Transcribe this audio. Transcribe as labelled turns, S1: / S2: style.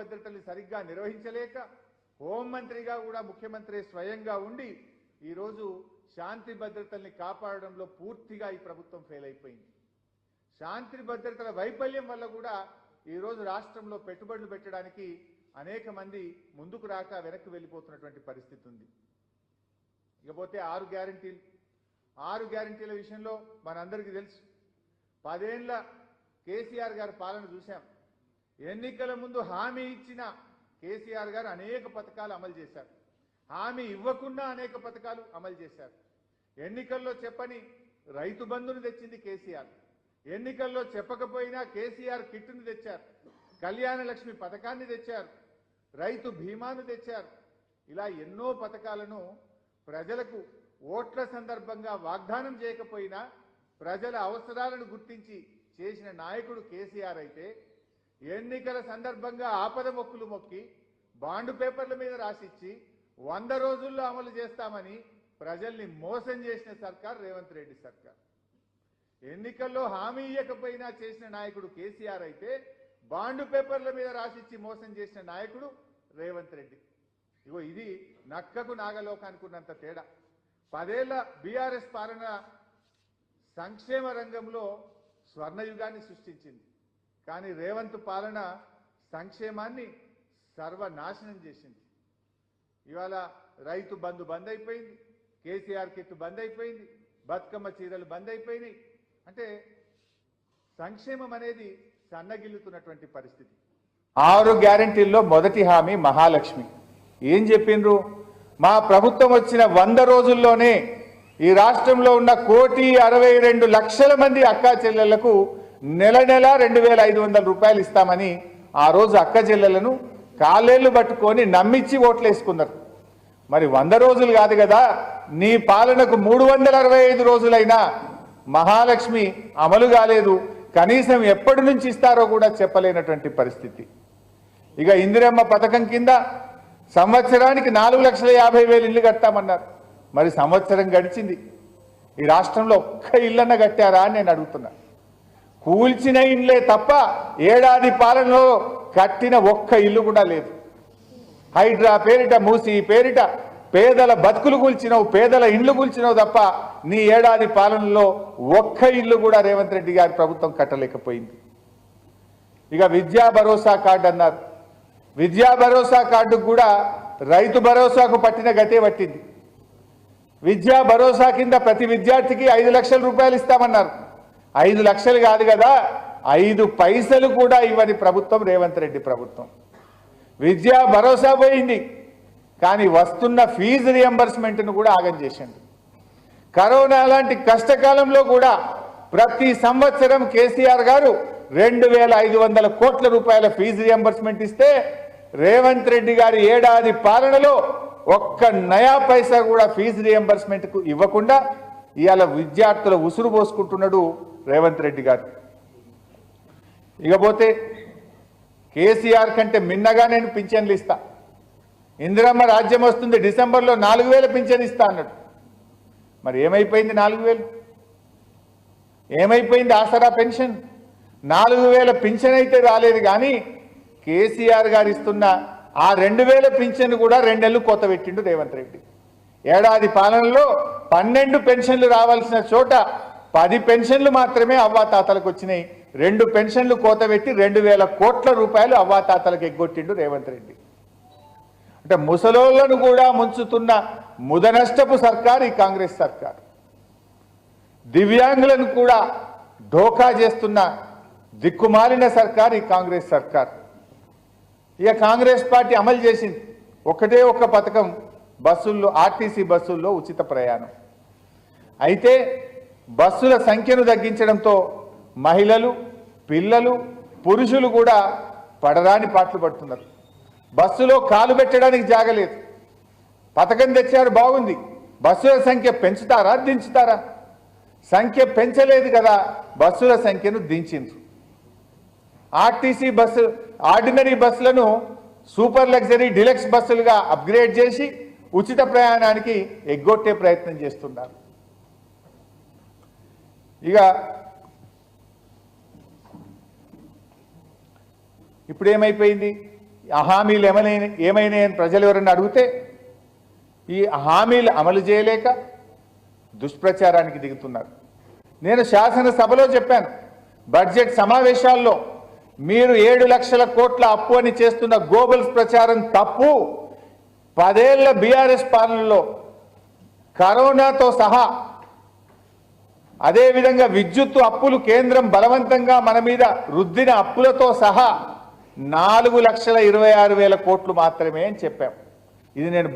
S1: భద్రతల్ని సరిగ్గా నిర్వహించలేక హోంమంత్రిగా కూడా ముఖ్యమంత్రి స్వయంగా ఉండి ఈరోజు శాంతి భద్రతల్ని కాపాడడంలో పూర్తిగా ఈ ప్రభుత్వం ఫెయిల్ అయిపోయింది. శాంతి భద్రతల వైఫల్యం వల్ల కూడా ఈరోజు రాష్ట్రంలో పెట్టుబడులు పెట్టడానికి అనేక మంది ముందుకు రాక వెనక్కి వెళ్ళిపోతున్నటువంటి పరిస్థితి ఉంది. ఇకపోతే 6 గ్యారంటీల విషయంలో మనందరికీ తెలుసు. 10 ఏళ్ల కేసీఆర్ గారి పాలన చూశాం. ఎన్నికల ముందు హామీ ఇచ్చిన కేసీఆర్ గారు అనేక పథకాలు అమలు చేశారు. హామీ ఇవ్వకుండా అనేక పథకాలు అమలు చేశారు. ఎన్నికల్లో చెప్పని రైతు బంధును తెచ్చింది కేసీఆర్. ఎన్నికల్లో చెప్పకపోయినా కేసీఆర్ కిట్టును తెచ్చారు. కళ్యాణ లక్ష్మి పథకాన్ని తెచ్చారు. రైతు బీమాను తెచ్చారు. ఇలా ఎన్నో పథకాలను ప్రజలకు ఓట్ల సందర్భంగా వాగ్దానం చేయకపోయినా ప్రజల అవసరాలను గుర్తించి చేసిన నాయకుడు కేసీఆర్ అయితే, ఎన్నికల సందర్భంగా ఆపద మొక్కులు మొక్కి బాండు పేపర్ల మీద రాసిచ్చి 100 రోజుల్లో అమలు చేస్తామని ప్రజల్ని మోసం చేసిన సర్కార్ రేవంత్ రెడ్డి సర్కార్. ఎన్నికల్లో హామీ ఇవ్వకపోయినా చేసిన నాయకుడు కేసీఆర్ అయితే, బాండు పేపర్ల మీద రాసిచ్చి మోసం చేసిన నాయకుడు రేవంత్ రెడ్డి. ఇగో ఇది నక్కకు నాగలోకానికి ఉన్నంత తేడా. 10 ఏళ్ల బీఆర్ఎస్ పాలన సంక్షేమ రంగంలో స్వర్ణయుగాన్ని సృష్టించింది. కానీ రేవంత్ పాలన సంక్షేమాన్ని సర్వనాశనం చేసింది. ఇవాళ రైతు బంధు బంద్ అయిపోయింది, కేసీఆర్ కిట్ బంద్ అయిపోయింది, బతుకమ్మ చీరలు బంద్ అయిపోయినాయి. అంటే సంక్షేమం అనేది సన్నగిల్లుతున్నటువంటి పరిస్థితి. 6 గ్యారెంటీల్లో మొదటి హామీ మహాలక్ష్మి. ఏం చెప్పిండ్రు? మా ప్రభుత్వం వచ్చిన 100 రోజుల్లోనే ఈ రాష్ట్రంలో ఉన్న 1,62,00,000 మంది అక్కా చెల్లెళ్లకు నెల 2,500 రూపాయలు ఇస్తామని ఆ రోజు అక్క చెల్లెలను కాళ్ళేళ్లు పట్టుకొని నమ్మించి ఓట్లేసుకున్నారు. మరి 100 రోజులు కాదు కదా, నీ పాలనకు 365 రోజులైనా మహాలక్ష్మి అమలు కాలేదు. కనీసం ఎప్పటి నుంచి ఇస్తారో కూడా చెప్పలేనటువంటి పరిస్థితి. ఇక ఇందిరమ్మ పథకం కింద సంవత్సరానికి 4,50,000 ఇల్లు కట్టామన్నారు. మరి సంవత్సరం గడిచింది, ఈ రాష్ట్రంలో ఒక్క ఇల్లన్న కట్టారా అని నేను అడుగుతున్నా. కూల్చిన ఇల్లే తప్ప ఏడాది పాలనలో కట్టిన ఒక్క ఇల్లు కూడా లేదు. హైడ్రా పేరిట, మూసి పేరిట పేదల బతుకులు కూల్చినావు, పేదల ఇండ్లు కూల్చినావు తప్ప నీ ఏడాది పాలనలో ఒక్క ఇల్లు కూడా రేవంత్ రెడ్డి గారి ప్రభుత్వం కట్టలేకపోయింది. ఇక విద్యా భరోసా కార్డు అన్నారు. విద్యా భరోసా కార్డు కూడా రైతు భరోసాకు పట్టిన గతే పట్టింది. విద్యా భరోసా కింద ప్రతి విద్యార్థికి 5 లక్షల రూపాయలు ఇస్తామన్నారు. 5 లక్షలు కాదు కదా, 5 పైసలు కూడా ఇవ్వని ప్రభుత్వం రేవంత్ రెడ్డి ప్రభుత్వం. విద్యా భరోసా పోయింది, కానీ వస్తున్న ఫీజు రియంబర్స్మెంట్ను కూడా ఆగం చేసింది. కరోనా లాంటి కష్టకాలంలో కూడా ప్రతి సంవత్సరం కేసీఆర్ గారు 2,500 కోట్ల రూపాయల ఫీజు రియంబర్స్మెంట్ ఇస్తే, రేవంత్ రెడ్డి గారి ఏడాది పాలనలో ఒక్క నయా పైసా కూడా ఫీజు రియంబర్స్మెంట్కు ఇవ్వకుండా ఇవాళ విద్యార్థుల ఉసురు పోసుకుంటున్నాడు రేవంత్ రెడ్డి గారు. ఇకపోతే కేసీఆర్ కంటే మిన్నగా నేను పింఛన్లు ఇస్తా, ఇందిరమ్మ రాజ్యం వస్తుంది, డిసెంబర్లో 4,000 పింఛన్ ఇస్తా అన్నాడు. మరి ఏమైపోయింది 4,000? ఏమైపోయింది ఆసరా పెన్షన్? 4,000 పింఛన్ అయితే రాలేదు, కానీ కేసీఆర్ గారు ఇస్తున్న ఆ 2,000 పింఛన్ కూడా 2 నెలలు కోత పెట్టిండు రేవంత్ రెడ్డి. ఏడాది పాలనలో 12 పెన్షన్లు రావాల్సిన చోట 10 పెన్షన్లు మాత్రమే అవ్వాతాతలకు వచ్చినాయి. 2 పెన్షన్లు కోత పెట్టి 2,000 కోట్ల రూపాయలు అవ్వాతాతలకు ఎగ్గొట్టిండు రేవంత్ రెడ్డి. అంటే ముసలోళ్లను కూడా ముంచుతున్న ముదనష్టపు సర్కార్ ఈ కాంగ్రెస్ సర్కార్. దివ్యాంగులను కూడా ఢోకా చేస్తున్న దిక్కుమాలిన సర్కార్ ఈ కాంగ్రెస్ సర్కార్. ఇక కాంగ్రెస్ పార్టీ అమలు చేసింది ఒకటే ఒక్క పథకం, బస్సుల్లో, ఆర్టీసీ బస్సుల్లో ఉచిత ప్రయాణం. అయితే బస్సుల సంఖ్యను తగ్గించడంతో మహిళలు, పిల్లలు, పురుషులు కూడా పడరాని పాటలు పడుతున్నారు. బస్సులో కాలు పెట్టడానికి జాగలేదు. పథకం తెచ్చారు, బాగుంది. బస్సుల సంఖ్య పెంచుతారా, దించుతారా? సంఖ్య పెంచలేదు కదా, బస్సుల సంఖ్యను దించింది. ఆర్టీసీ బస్సు, ఆర్డినరీ బస్సులను సూపర్ లగ్జరీ డిలక్స్ బస్సులుగా అప్గ్రేడ్ చేసి ఉచిత ప్రయాణానికి ఎగ్గొట్టే ప్రయత్నం చేస్తున్నారు. ఇక ఇప్పుడు ఏమైపోయింది? ఆ హామీలు ఏమైనాయని ప్రజలు ఎవరైనా అడిగితే ఈ హామీలు అమలు చేయలేక దుష్ప్రచారానికి దిగుతున్నారు. నేను శాసనసభలో చెప్పాను, బడ్జెట్ సమావేశాల్లో మీరు 7 లక్షల కోట్ల అప్పు అని చేస్తున్న గోబల్స్ ప్రచారం తప్పు. 10 ఏళ్ల బీఆర్ఎస్ పాలనలో కరోనాతో సహా అదేవిధంగా విద్యుత్తు అప్పులు కేంద్రం బలవంతంగా మన మీద రుద్దిన అప్పులతో సహా 4,26,000 కోట్లు మాత్రమే అని చెప్పాం. ఇది నేను